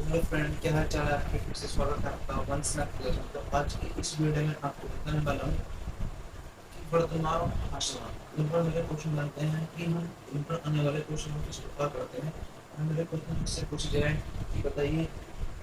Hello friend, क्या हाल चाल है आपके? फिर से स्वागत है आपका वन स्नैप क्लास। तो आज की इस वीडियो में आपको बताने वाला हूँ कि वर्तमान भाषा इन पर मेरे क्वेश्चन बनते हैं कि हम इन पर आने वाले क्वेश्चनों की शुरुआत करते हैं। हमें मेरे क्वेश्चन मुझसे पूछ जाए कि बताइए,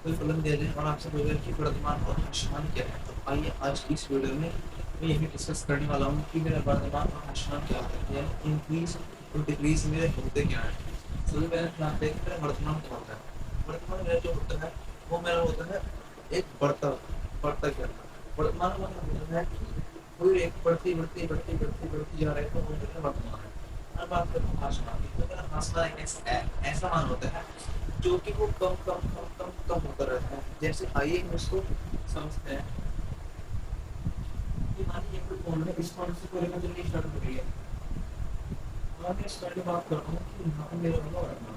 कोई फलन दे दें और आपसे बोले कि वर्तमान और भाषमान क्या है। तो आइए आज की इस वीडियो में मैं यही डिस्कस करने वाला हूँ कि मेरा वर्तमान और भाषमान क्या है, यानी इंक्रीज और डिक्रीज मेरे होते क्या है। सबसे पहले जानते हैं कि मेरा वर्तमान क्या होता है। वर्तमान मेरा जो होता है वो मेरा होता है एक बढ़ता बढ़ता क्या वर्तमान मतलब होता है कि कोई एक बढ़ती जा रही है, तो वो मेरा वर्तमान है। अब बात करते हैं भाषमान की। तो मेरा भाषमान एक ऐसा मान होता है जो कि वो कम होता रहता है। जैसे आइए हम उसको समझते हैं कि मानिए कोई फोन है, इस फोन से कोई लेकर चलनी स्टार्ट हो रही है। मैं इस बारे में बात कर रहा हूँ कि यहाँ पे मेरा होगा वर्तमान।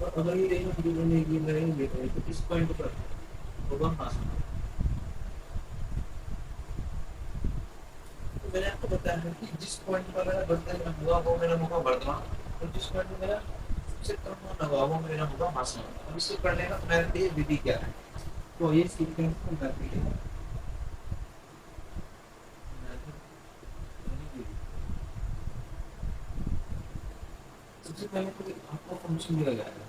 और अगर ये रहेंगे तो इस पॉइंट पर होगा भाषण। तो मैंने आपको बताया है कि जिस पॉइंट पर मेरा वर्तमान हुआ वो मेरा होगा वर्तमान, और जिस पॉइंट पर मेरा सबसे कम होना हुआ वो मेरा होगा भाषण। अब इसको करने का गणितीय विधि क्या है, तो ये सीखते हैं इसको गणितीय विधि। सबसे पहले तो आपको फंक्शन दिया जाएगा।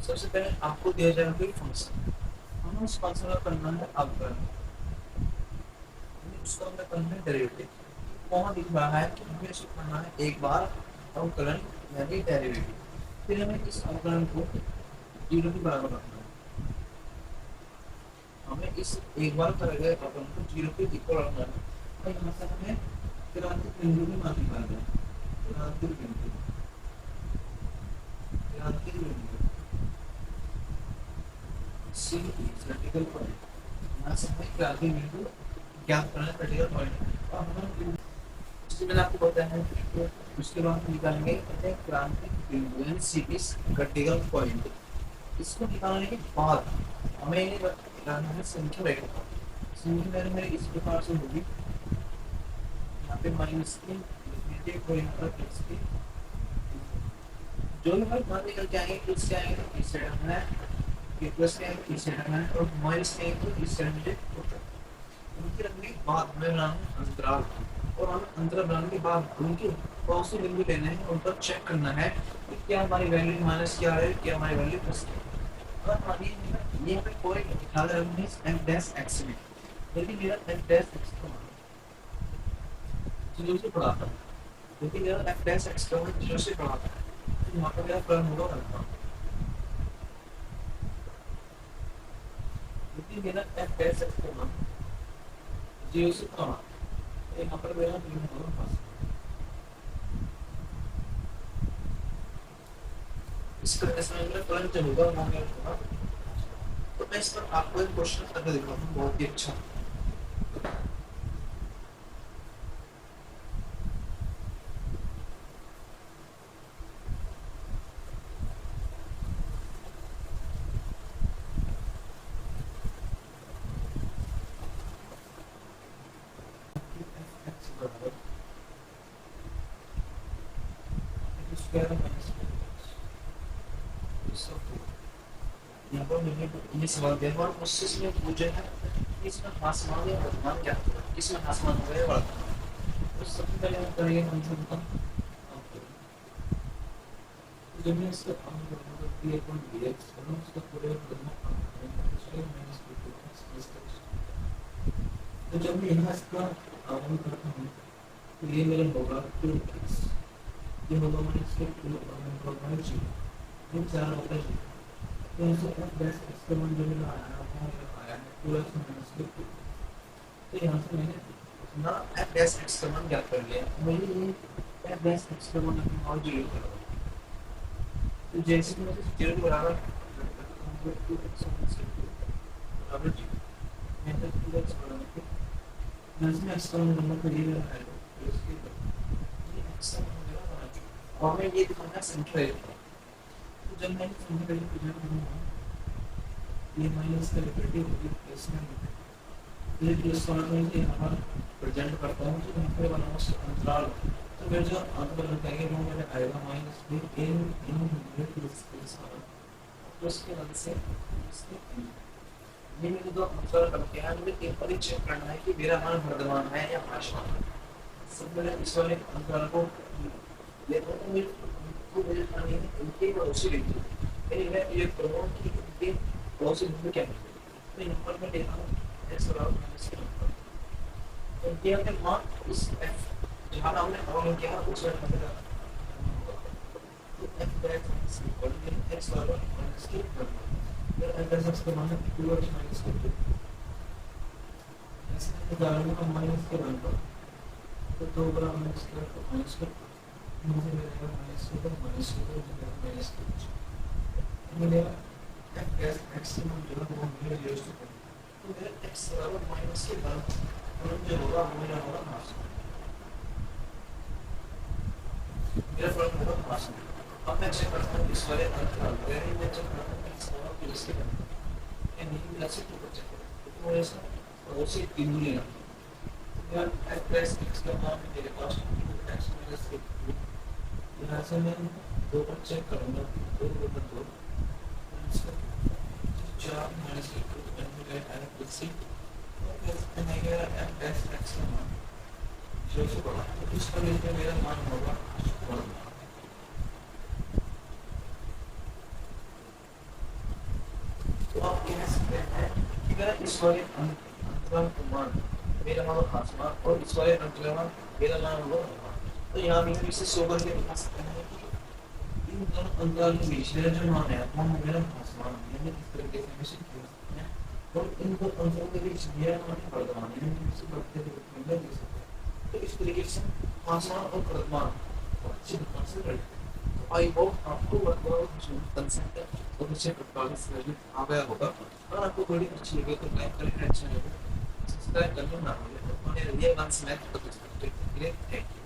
सबसे पहले आपको दिया जाएगा कोई फंक्शन, हमें उस फंक्शन का करना है अवकलन, उसका हमें करना है डेरिवेटिव। वहाँ दिख रहा है कि हमें इसको करना है एक बार अवकलन यानी डेरिवेटिव। फिर हमें इस अवकलन को जीरो के बराबर रखना है। हमें इस एक बार करे गए अवकलन को जीरो के इक्वल रखना है। और यहाँ से हमें क्रांतिक बिंदु की मान निकालना है। क्रांतिक बिंदु क्रांतिक बिंदु सी क्रिटिकल पॉइंट। यहाँ से हमें क्रांतिक बिंदु ज्ञात करना है, क्रिटिकल पॉइंट। और हम इसलिए मैंने आपको बताया है कि उसके बाद हम निकालेंगे क्रांतिक बिंदु यानी सीरीज क्रिटिकल पॉइंट। इसको निकालने के बाद हमें ये निकालना है संख्या वेक्टर। संख्या वेक्टर मेरे इस प्रकार से होगी, यहाँ पे माइनस की नेगेटिव और यहाँ पर प्लस की। जो भी हमारे मान निकल के आएंगे प्लस के आएंगे तो इस साइड हमें है, कि प्लस के आएंगे इस साइड हमें, और माइनस के आएंगे तो इस साइड मुझे होता है। उनकी रखने के बाद हमें बनाना है अंतराल, और हमें अंतर बनाने के बाद उनके कौन से बिंदु लेने हैं उन पर चेक करना है कि क्या हमारी वैल्यू माइनस क्या है, क्या हमारी वैल्यू प्लस क्या है। और मानिए ये हमें कोई ख्याल रखनी है एफ डैश एक्स में, यदि मेरा एफ डैश एक्स का मान जीरो से बड़ा था, यदि मेरा एफ डैश एक्स का मान जीरो से बड़ा था, तो यहाँ पर मेरा फलन होगा अल्फा। यदि मेरा एफ डैश एक्स का मान जीरो से कम है, तो यहाँ पर मेरा फलन होगा पास। इस तरह से मेरा फलन जो होगा वो मेरा होगा। तो मैं इस पर आपको एक क्वेश्चन करके दिखाता हूँ, बहुत ही अच्छा। यहाँ पर मैंने ये सवाल दिया और मुझसे इसमें पूछा है कि इसमें आसमान या वर्तमान क्या है, इसमें आसमान हो गया वर्तमान। तो सबसे पहले हम करेंगे फंक्शन का जब मैं इसका काम करूँगा पी अपॉन डी एक्स करूँ, उसका पूरे तो जब मैं यहाँ इसका आवन करता हूँ तो ये मेरा होगा टू एक्स, ये होगा मैंने इसका टू आवन होगा जी, ये चार होता है जी। तो ऐसे एफ डैश एक्स का मान जो मेरा आया वो मेरा आया है टू एक्स माइनस टू। तो यहाँ से मैंने अपना एफ डैश एक्स का मान ज्ञात कर लिया। वही ये एफ डैश एक्स का मान अपना और जीरो करो, तो जैसे कि मैं जीरो के बराबर टू एक्स माइनस टू बराबर जीरो, मैं तो टू एक्स बराबर में एक्स का नंबर को ये है तो इसके ये एक्स का नंबर बना चुका। और मैं ये दिखाना है संख्या वेक्टर। तो जब मैं संख्या वेक्टर को जब करूँगा ये माइनस का डेरिवेटिव होगी प्लस में, ये प्लस वाला मैं यहाँ पर प्रेजेंट करता हूँ तो यहाँ पे बना उसका अंतराल। तो तो फिर जो अंक लगाएंगे वो मेरा आएगा minus be in in hundred plus तो उसके बाद से ये मेरे दो अंतर करके हैं मुझे एक बार चेक करना है कि मेरा मान वर्धमान है या भाषमान है सब मैंने इस वाले अंतर को लेता हूँ मेरे को मेरे पानी में इनके पड़ोसी बिंदु यानी मैं ये करूँ कि इनके पड़ोसी बिंदु क्या है मैं यहाँ पर मैं लेता हूँ x बराबर माइनस के नंबर तो ये हमने मान उस f जहाँ हमने अवलोकन किया उस वक्त हमने तो f dash is equal to x बराबर माइनस के नंबर फिर f dash x का मान है 2x माइनस के 2 ऐसे उदाहरण में हम माइनस के नंबर तो 2 बराबर माइनस के तो माइनस के मुझे मिलेगा माइनस के माइनस के माइनस के मिलेगा f dash x का मान जो है वो मिलेगा 0 से तो मेरा x बराबर माइनस के बराबर और जो होगा वो मेरा होगा माइनस मेरा फर्क होगा माइनस अब मैं चेक करता हूँ इस वाले अंतराल पर यानी मैं चेक करता हूँ इस वाला को इसके अंदर ये नहीं मिला से तो चेक करो तो ऐसा और उसे बिंदु लेना यार f dash x का मान मेरे पास x माइनस के यहाँ से मैं दो पर चेक करूँगा दो बटा दो चार माइनस के टू एंड में आया प्लस सी और फिर मैं गया f dash x का मान जो से बड़ा तो इसका लेके मेरा मान होगा तो आप कह सकते हैं कि मेरा इस वाले अंतराल का मान मेरा मान होगा मान और इस वाले अंतराल का मान मेरा मान होगा तो यहाँ भी हम इसे सो करके दिखा सकते हैं कि इन दोनों अंतराल के बीच मेरा जो मान है वो मेरा मान यानी इस तरीके से हम इसे लिख सकते हैं और इन दो अंतराल के बीच मेरा मान है वर्तमान यानी इसे बढ़ते हुए रूप में लिख सकते हैं तो इस तरीके से आसमान और वर्तमान अच्छी तरह से रख आई होप आपको वर्तमान जो कंसेप्ट है वो अच्छे प्रकार से समझ आ गया होगा और आपको वीडियो अच्छी लगे तो लाइक करें अच्छा लगे सब्सक्राइब करना ना भूलें और ये वन स्मैथ को थैंक यू